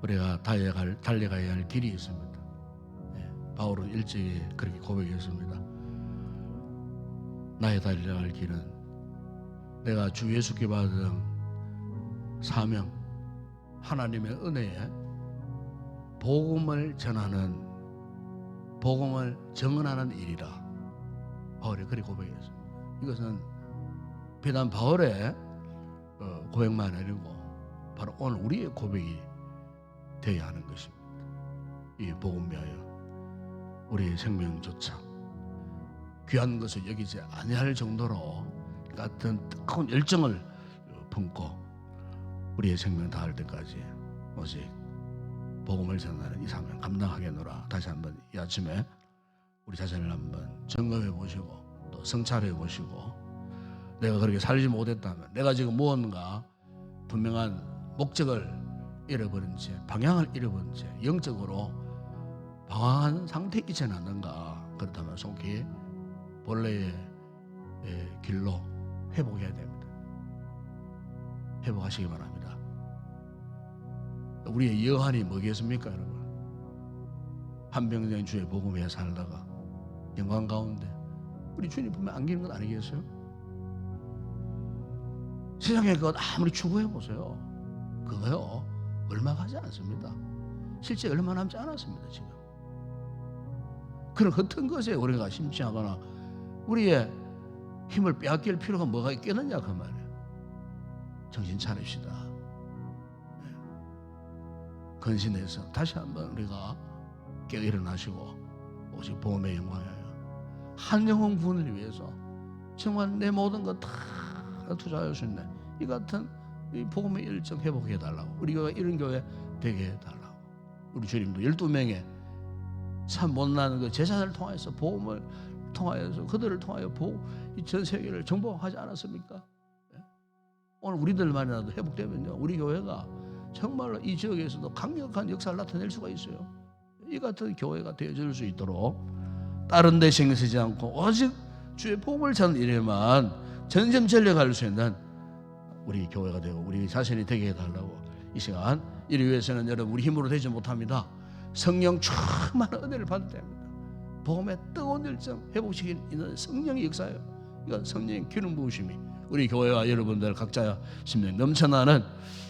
Speaker 1: 우리가 달려가야 할 길이 있습니다. 바울은 일찍이 그렇게 고백했습니다. 나의 달려갈 길은 내가 주 예수께 받은 사명, 하나님의 은혜에 복음을 전하는, 복음을 정언하는 일이라. 바울이 그렇게 고백했습니다. 이것은 비단 바울의 고백만 아니고 바로 오늘 우리의 고백이 되어야 하는 것입니다. 이 복음 위하여 우리의 생명조차 귀한 것을 여기지 아니할 정도로 같은 뜨거운 열정을 품고 우리의 생명 다할 때까지 오직 복음을 전하는 이 사명 감당하겠노라. 다시 한번 이 아침에 우리 자신을 한번 점검해 보시고 또 성찰해 보시고 내가 그렇게 살지 못했다면 내가 지금 무언가 분명한 목적을 잃어버린 채, 방향을 잃어버린 채 영적으로 방황한 상태에 있지 않는가. 그렇다면 속히 본래의 길로 회복해야 됩니다. 회복하시기 바랍니다. 우리의 여한이 뭐겠습니까, 여러분? 한평생 주의 복음에 살다가 영광 가운데 우리 주님 분명 안기는 건 아니겠어요? 세상의 것 아무리 추구해 보세요. 그거요 얼마 가지 않습니다. 실제 얼마 남지 않았습니다. 지금 그런 헛된 것에 우리가 심취하거나 우리의 힘을 빼앗길 필요가 뭐가 있겠느냐 그 말이에요. 정신 차립시다. 근신해서 다시 한번 우리가 깨어 일어나시고 오직 복음의 영광을 위하여 한 영혼 구원을 위해서 정말 내 모든 것 다 투자할 수 있는 이 같은 이 복음의 일정 회복해 달라고, 우리 교회 이런 교회 되게 해 달라고. 우리 주님도 12명의 참 못난 그 제자들을 통해서 복음을 통하여서 그들을 통하여 이 전 세계를 정복하지 않았습니까? 오늘 우리들만이라도 회복되면요, 우리 교회가 정말로 이 지역에서도 강력한 역사를 나타낼 수가 있어요. 이 같은 교회가 되어질 수 있도록 다른 데 신경 쓰지 않고 오직 주의 복음을 전하는 일에만 전심전력할 수 있는 우리 교회가 되고 우리 자신이 되게 해달라고. 이 시간 이를 위해서는 여러분 우리 힘으로 되지 못합니다. 성령 충만한 은혜를 받을 때입니다. 복음의 뜨거운 열정 회복시키는 성령의 역사예요. 이건 성령의 기름 부으심이 우리 교회와 여러분들 각자 심령 넘쳐나는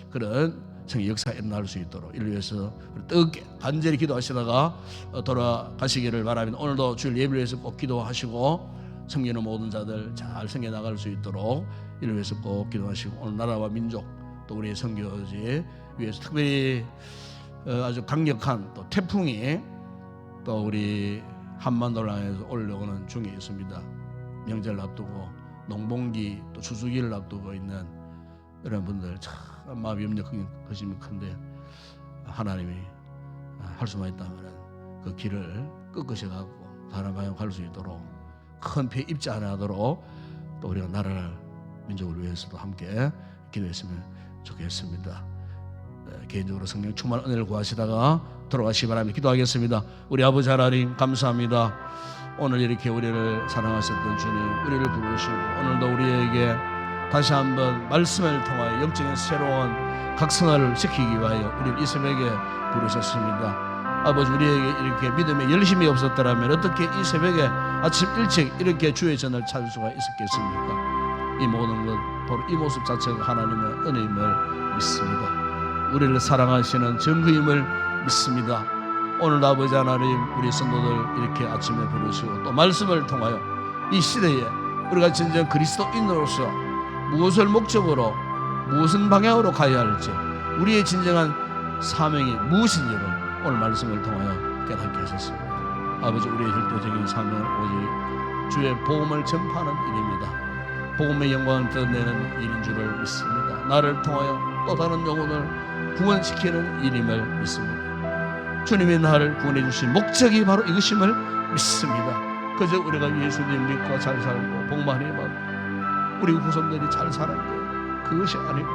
Speaker 1: 그런 성의 역사가 일어날 수 있도록 이를 위해서 뜨겁게 간절히 기도하시다가 돌아가시기를 바라며, 오늘도 주일 예배를 위해서 꼭 기도하시고 섬기는 모든 자들 잘 섬겨 나갈 수 있도록 이를 위해서 꼭 기도하시고, 오늘 나라와 민족 또 우리의 선교지 위해서 특별히 아주 강력한 또 태풍이 또 우리 한반도를 향해서 올라오는 중에 있습니다. 명절 앞두고 농번기 또 추수기를 앞두고 있는 여러분들 참 마음이 염려하심이 큰데 하나님이 할 수만 있다면 그 길을 끄끄셔 갖고 다른 방향 갈 수 있도록 큰 피해 입지 않도록 또 우리가 나라를 민족을 위해서도 함께 기도했으면 좋겠습니다. 개인적으로 성령 충만한 은혜를 구하시다가 돌아가시기 바랍니다. 기도하겠습니다. 우리 아버지 하나님 감사합니다. 오늘 이렇게 우리를 사랑하셨던 주님, 우리를 부르시고 오늘도 우리에게 다시 한번 말씀을 통하여 영적인 새로운 각성을 시키기 위하여 우리를 이 새벽에 부르셨습니다. 아버지, 우리에게 이렇게 믿음의 열심이 없었더라면 어떻게 이 새벽에 아침 일찍 이렇게 주의 전을 찾을 수가 있었겠습니까? 이 모든 것 바로 이 모습 자체가 하나님의 은혜임을 믿습니다. 우리를 사랑하시는 전부임을 믿습니다. 오늘 아버지 하나님, 우리 성도들 이렇게 아침에 부르시고 또 말씀을 통하여 이 시대에 우리가 진정 그리스도인으로서 무엇을 목적으로 무슨 방향으로 가야 할지, 우리의 진정한 사명이 무엇인지를 오늘 말씀을 통하여 깨닫게 하셨습니다. 아버지, 우리의 절대적인 사명은 오직 주의 복음을 전파하는 일입니다. 복음의 영광을 드러내는 일인 줄을 믿습니다. 나를 통하여 또 다른 영혼을 구원시키는 일임을 믿습니다. 주님이 나를 구원해 주신 목적이 바로 이것임을 믿습니다. 그저 우리가 예수님 믿고 잘 살고 복 많이 받고 우리 후손들이 잘 살았는데 그것이 아니고,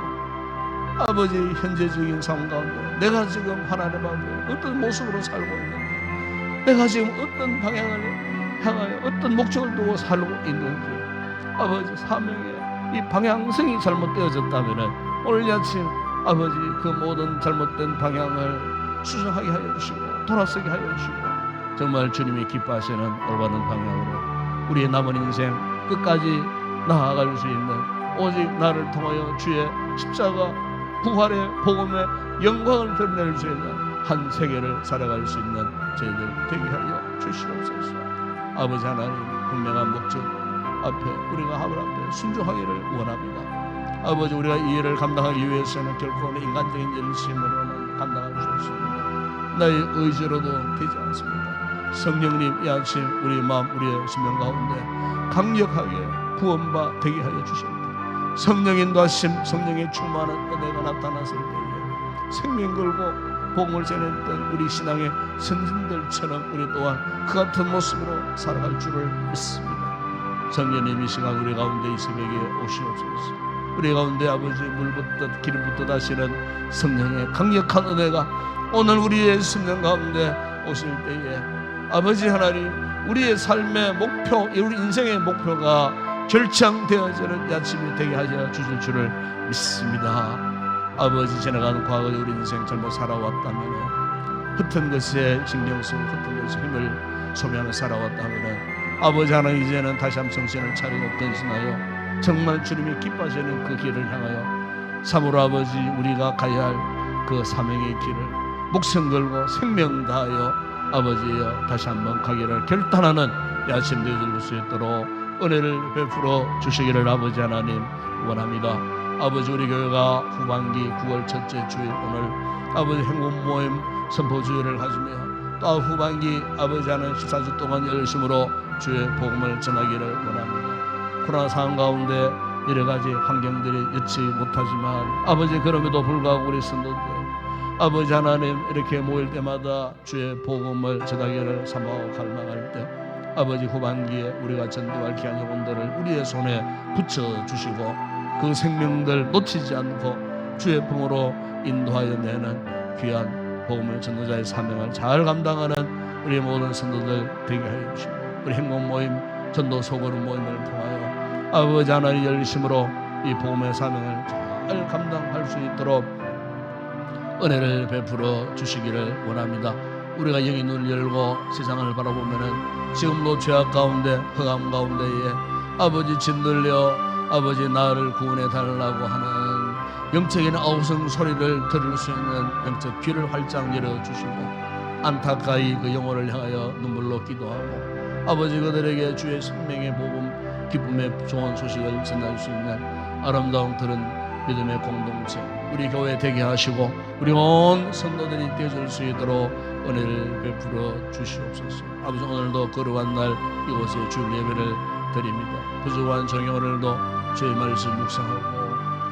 Speaker 1: 아버지 현재적인 상황 가운데 내가 지금 하나님 앞에 어떤 모습으로 살고 있는지, 내가 지금 어떤 방향을 향하여 어떤 목적을 두고 살고 있는지, 아버지 사명의 이 방향성이 잘못되어졌다면 오늘 아침 아버지 그 모든 잘못된 방향을 수정하게 하여 주시고 돌아서게 하여 주시고 정말 주님이 기뻐하시는 올바른 방향으로 우리의 남은 인생 끝까지 나아갈 수 있는, 오직 나를 통하여 주의 십자가 부활의 복음의 영광을 드러낼 수 있는 한 세계를 살아갈 수 있는 저희들 되게 하여 주시옵소서. 아버지 하나님, 분명한 목적 앞에 우리가 하늘 앞에 순종하기를 원합니다. 아버지, 우리가 이 일을 감당하기 위해서는 결코 인간적인 열심으로는 감당할 수 없습니다. 나의 의지로도 되지 않습니다. 성령님, 이 아침 우리의 마음, 우리의 심령 가운데 강력하게 구원바 되게 하여 주십니다. 성령의 인도하심, 성령의 충만한 은혜가 나타났을 때에 생명 걸고 복음을 전했던 우리 신앙의 선진들처럼 우리 또한 그 같은 모습으로 살아갈 줄을 믿습니다. 성령님, 이 시간 우리 가운데 이 새벽에 오시옵소서. 우리 가운데 아버지 물 붓듯 기름 붓듯 하시는 성령의 강력한 은혜가 오늘 우리의 심령 가운데 오실 때에 아버지 하나님, 우리의 삶의 목표, 우리 인생의 목표가 결정되어지는 아침이 되게 하여 주실 줄을 믿습니다. 아버지, 지나가는 과거의 우리 인생 잘못 살아왔다면, 흩은 것에 신경 쓰고 흩은 것에 힘을 소비하며 살아왔다면, 아버지 하나님, 이제는 다시 한번 정신을 차리고 근신하여 정말 주님이 기뻐하시는 그 길을 향하여 참으로 아버지, 우리가 가야 할 그 사명의 길을 목숨 걸고 생명 다하여 아버지여 다시 한번 가기를 결단하는 이 아침 되어줄 수 있도록 은혜를 베풀어 주시기를 아버지 하나님 원합니다. 아버지, 우리 교회가 후반기 9월 첫째 주일 오늘 아버지 행복 모임 선포 주일을 가지며 또 후반기 아버지 하나님 14주 동안 열심으로 주의 복음을 전하기를 원합니다. 코로나 상황 가운데 여러 가지 환경들이 여치 못하지만 아버지, 그럼에도 불구하고 우리 성도들 아버지 하나님 이렇게 모일 때마다 주의 복음을 전하기를 사모하고 갈망할 때 아버지, 후반기에 우리가 전도할 귀한 영혼들을 우리의 손에 붙여주시고 그 생명들 놓치지 않고 주의 품으로 인도하여 내는 귀한 복음의 전도자의 사명을 잘 감당하는 우리 모든 성도들 되게 하여 주시고, 우리 행복 모임 전도 소그룹 모임을 통하여 아버지 하나님 열심으로 이 복음의 사명을 잘 감당할 수 있도록 은혜를 베풀어 주시기를 원합니다. 우리가 영의 눈을 열고 세상을 바라보면은 지금도 죄악 가운데 흑암 가운데에 아버지 짓눌려 아버지 나를 구원해 달라고 하는 영적인 아우성 소리를 들을 수 있는 영적 귀를 활짝 열어주시고 안타까이 그 영혼을 향하여 눈물로 기도하고 아버지, 그들에게 주의 생명의 복음 기쁨의 좋은 소식을 전할 수 있는 아름다운 그런 믿음의 공동체 우리 교회 되게 하시고 우리 온 성도들이 되어줄 수 있도록 은혜를 베풀어 주시옵소서. 아버지, 오늘도 거룩한 날 이곳에 주일 예배를 드립니다. 부족한 종이 오늘도 주의 말씀 묵상하고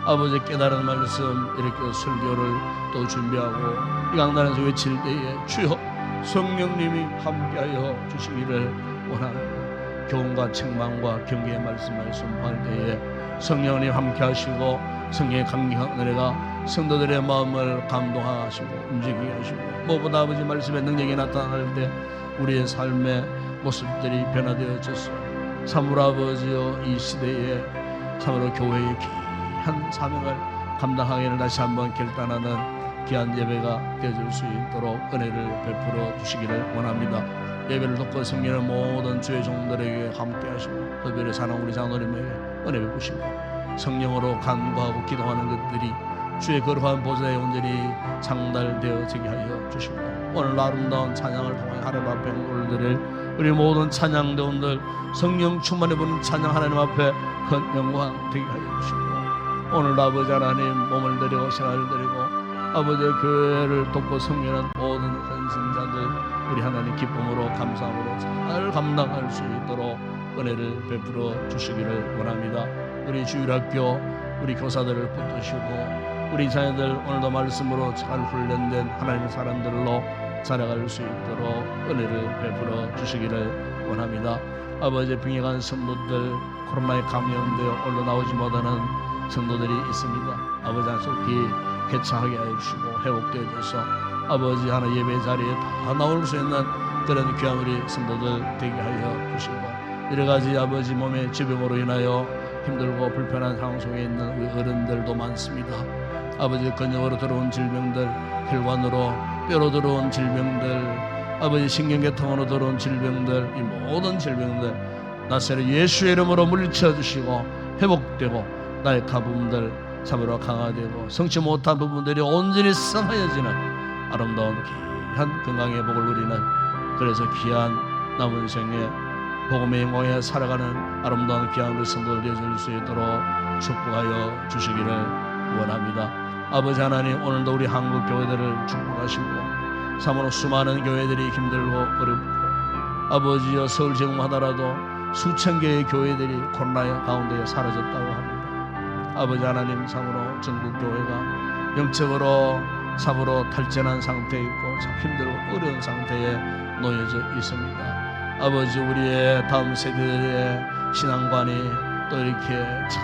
Speaker 1: 아버지 깨달은 말씀 이렇게 설교를 또 준비하고 이 강단에서 외칠 때에 주여 성령님이 함께하여 주시기를 원합니다. 교훈과 책망과 경계의 말씀을 선포할 때에 성령님 함께하시고 성령의 강력한 은혜가 성도들의 마음을 감동하시고 움직이게 하시고 무엇보다 아버지 말씀의 능력이 나타날 때 우리의 삶의 모습들이 변화되어져서 참으로 아버지여 이 시대에 참으로 교회의 귀한 사명을 감당하기를 다시 한번 결단하는 귀한 예배가 되어줄 수 있도록 은혜를 베풀어 주시기를 원합니다. 예배를 듣고 섬기는 모든 주의 종들에게 함께 하시고 특별히 사랑 우리 장로님에게 은혜 베푸시고 성령으로 간구하고 기도하는 것들이 주의 거룩한 보좌에 온전히 장달되어지게 하여 주시고 오늘 아름다운 찬양을 통해 하나님 앞에 올드릴 우리 모든 찬양대원들 성령 충만해 보는 찬양 하나님 앞에 큰 영광 되게 하여 주시고 오늘 아버지 하나님 몸을 드리고 시간을 드리고 아버지의 교회를 돕고 섬기는 모든 헌신자들 우리 하나님 기쁨으로 감사함으로 잘 감당할 수 있도록 은혜를 베풀어 주시기를 원합니다. 우리 주일학교 우리 교사들을 붙드시고 우리 자녀들 오늘도 말씀으로 잘 훈련된 하나님의 사람들로 자라갈 수 있도록 은혜를 베풀어 주시기를 원합니다. 아버지, 병약한 성도들 코로나에 감염되어 올라 나오지 못하는 성도들이 있습니다. 아버지 속히 쾌차하게 해주시고 회복되어져서 아버지 하나 예배 자리에 다 나올 수 있는 그런 귀한 우리 성도들 되게 하여 주시고 여러가지 아버지 몸의 질병으로 인하여 힘들고 불편한 상황 속에 있는 우리 어른들도 많습니다. 아버지 근육으로 들어온 질병들, 혈관으로 뼈로 들어온 질병들, 아버지 신경계통으로 들어온 질병들, 이 모든 질병들 나사렛 예수의 이름으로 물리쳐 주시고 회복되고 나의 가부분들 참으로 강화되고 성취 못한 부분들이 온전히 성하여지는 아름다운 귀한 건강의 복을 누리는 그래서 귀한 남은 생에 복음의 영광에 살아가는 아름다운 귀한 우리 성도들 되어줄 수 있도록 축복하여 주시기를 원합니다. 아버지 하나님, 오늘도 우리 한국 교회들을 축복하시고 참으로 수많은 교회들이 힘들고 어렵고 아버지여 서울 제공하더라도 수천 개의 교회들이 코로나 가운데 사라졌다고 합니다. 아버지 하나님, 참으로 전국 교회가 영적으로 참으로 탈전한 상태에 있고 참 힘들고 어려운 상태에 놓여져 있습니다. 아버지, 우리의 다음 세대들의 신앙관이 또 이렇게 참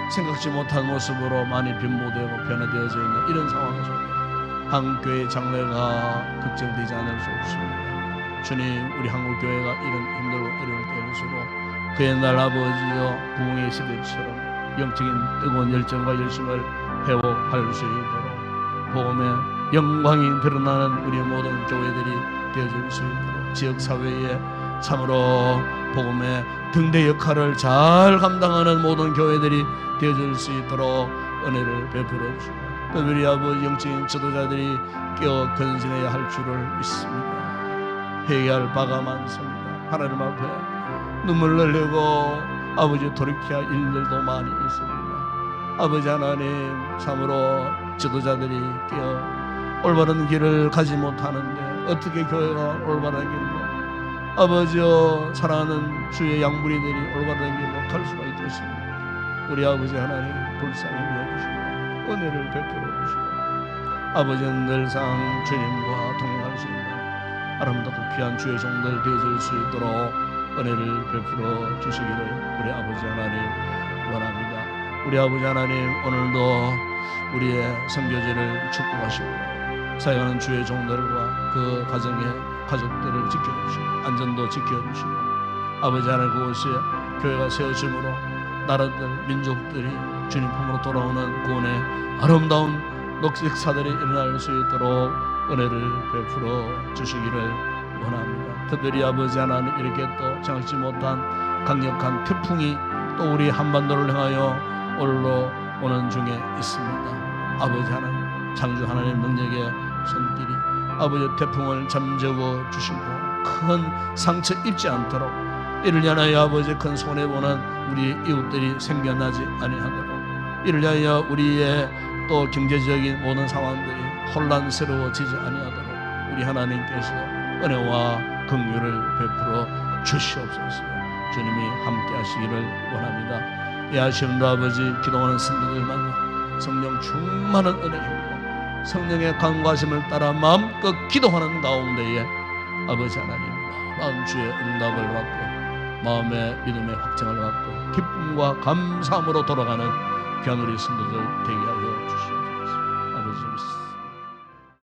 Speaker 1: 생각지 못한 모습으로 많이 변모되고 변화되어져 있는 이런 상황 속에 한국교회 장래가 걱정되지 않을 수 없습니다. 주님, 우리 한국교회가 이런 힘들고 어려울 때일수록 그 옛날 아버지여 부흥의 시대처럼 영적인 뜨거운 열정과 열심을 회복할 수 있도록 복음의 영광이 드러나는 우리 모든 교회들이 되어질 수 있도록 지역사회에 참으로 복음의 등대 역할을 잘 감당하는 모든 교회들이 되어질 수 있도록 은혜를 베풀어 주시고 특별히 아버지 영적인 지도자들이 깨어 건진해야 할 줄을 믿습니다. 회개할 바가 많습니다. 하나님 앞에 눈물 흘리고 아버지 돌이켜야 할 일들도 많이 있습니다. 아버지 하나님, 참으로 지도자들이 깨어 올바른 길을 가지 못하는데 어떻게 교회가 올바른 길로 아버지여 사랑하는 주의 양무리들이 올바른 길로 갈 수가 있겠습니까? 우리 아버지 하나님 불쌍히 여기시고 은혜를 베풀어 주시고 아버지는 늘상 주님과 동행할 수 있는 아름답고 귀한 주의 종들 되어질 수 있도록 은혜를 베풀어 주시기를 우리 아버지 하나님 원합니다. 우리 아버지 하나님, 오늘도 우리의 선교제를 축복하시고 사역하는 주의 종들과 그 가정의 가족들을 지켜주시고 안전도 지켜주시고 아버지 하나님, 그곳에 교회가 세워짐으로 나라들 민족들이 주님 품으로 돌아오는 구원의 아름다운 녹색사들이 일어날 수 있도록 은혜를 베풀어 주시기를 원합니다. 특별히 아버지 하나님, 이렇게 또 생각지 못한 강력한 태풍이 또 우리 한반도를 향하여 올라 오는 중에 있습니다. 아버지 하나님, 창조 하나님 능력의 손길이 아버지 태풍을 잠재워 주시고 큰 상처 입지 않도록 이를 향하여 아버지 큰 손해보는 우리 이웃들이 생겨나지 아니하도록 이를 향하여 우리의 또 경제적인 모든 상황들이 혼란스러워지지 아니하도록 우리 하나님께서 은혜와 긍휼을 베풀어 주시옵소서. 주님이 함께 하시기를 원합니다. 이 아침도 아버지 기도하는 성도들만 성령 충만한 은혜이고 성령의 강구하심을 따라 마음껏 기도하는 가운데에 아버지 하나님 놀라운 주의 응답을 받고 마음의 믿음의 확증을 받고 기쁨과 감사함으로 돌아가는 귀한 우리 성도들 되게 하시옵소서.